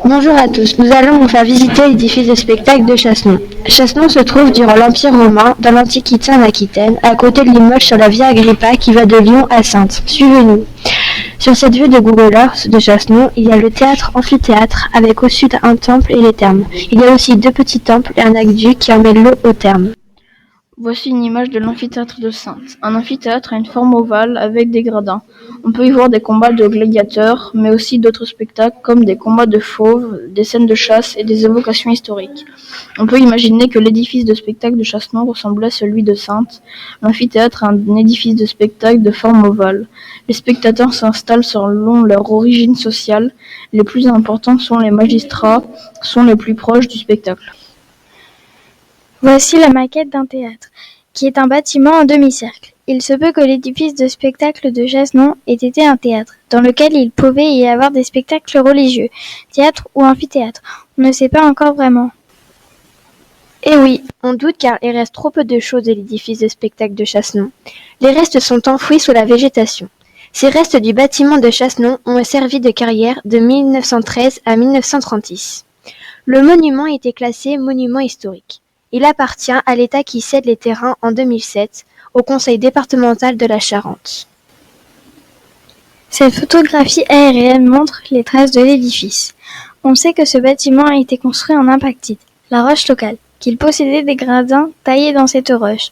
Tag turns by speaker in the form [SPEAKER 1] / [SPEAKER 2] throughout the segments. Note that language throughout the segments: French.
[SPEAKER 1] Bonjour à tous, nous allons vous faire visiter l'édifice de spectacle de Chassenon. Chassenon se trouve durant l'Empire romain, dans l'Antiquité en Aquitaine, à côté de Limoges sur la Via Agrippa qui va de Lyon à Saintes. Suivez-nous. Sur cette vue de Google Earth de Chassenon, il y a le théâtre-amphithéâtre avec au sud un temple et les thermes. Il y a aussi deux petits temples et un aqueduc qui emmène l'eau aux thermes.
[SPEAKER 2] Voici une image de l'amphithéâtre de Saintes. Un amphithéâtre a une forme ovale avec des gradins. On peut y voir des combats de gladiateurs, mais aussi d'autres spectacles comme des combats de fauves, des scènes de chasse et des évocations historiques. On peut imaginer que l'édifice de spectacle de Chassenon ressemblait à celui de Saintes. L'amphithéâtre est un édifice de spectacle de forme ovale. Les spectateurs s'installent selon leur origine sociale. Les plus importants sont les magistrats, sont les plus proches du spectacle.
[SPEAKER 3] Voici la maquette d'un théâtre, qui est un bâtiment en demi-cercle. Il se peut que l'édifice de spectacle de Chassenon ait été un théâtre, dans lequel il pouvait y avoir des spectacles religieux, théâtre ou amphithéâtre. On ne sait pas encore vraiment.
[SPEAKER 1] Eh oui, on doute car il reste trop peu de choses de l'édifice de spectacle de Chassenon. Les restes sont enfouis sous la végétation. Ces restes du bâtiment de Chassenon ont servi de carrière de 1913 à 1936. Le monument a été classé monument historique. Il appartient à l'État qui cède les terrains en 2007 au Conseil départemental de la Charente.
[SPEAKER 3] Cette photographie aérienne montre les traces de l'édifice. On sait que ce bâtiment a été construit en impactite, la roche locale, qu'il possédait des gradins taillés dans cette roche.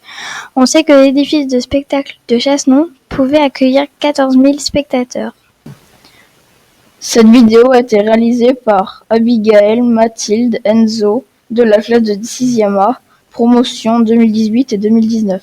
[SPEAKER 3] On sait que l'édifice de spectacle de Chassenon pouvait accueillir 14 000 spectateurs.
[SPEAKER 2] Cette vidéo a été réalisée par Abigaël, Mathilde, Enzo de la classe de 6e A, promotion 2018 et 2019.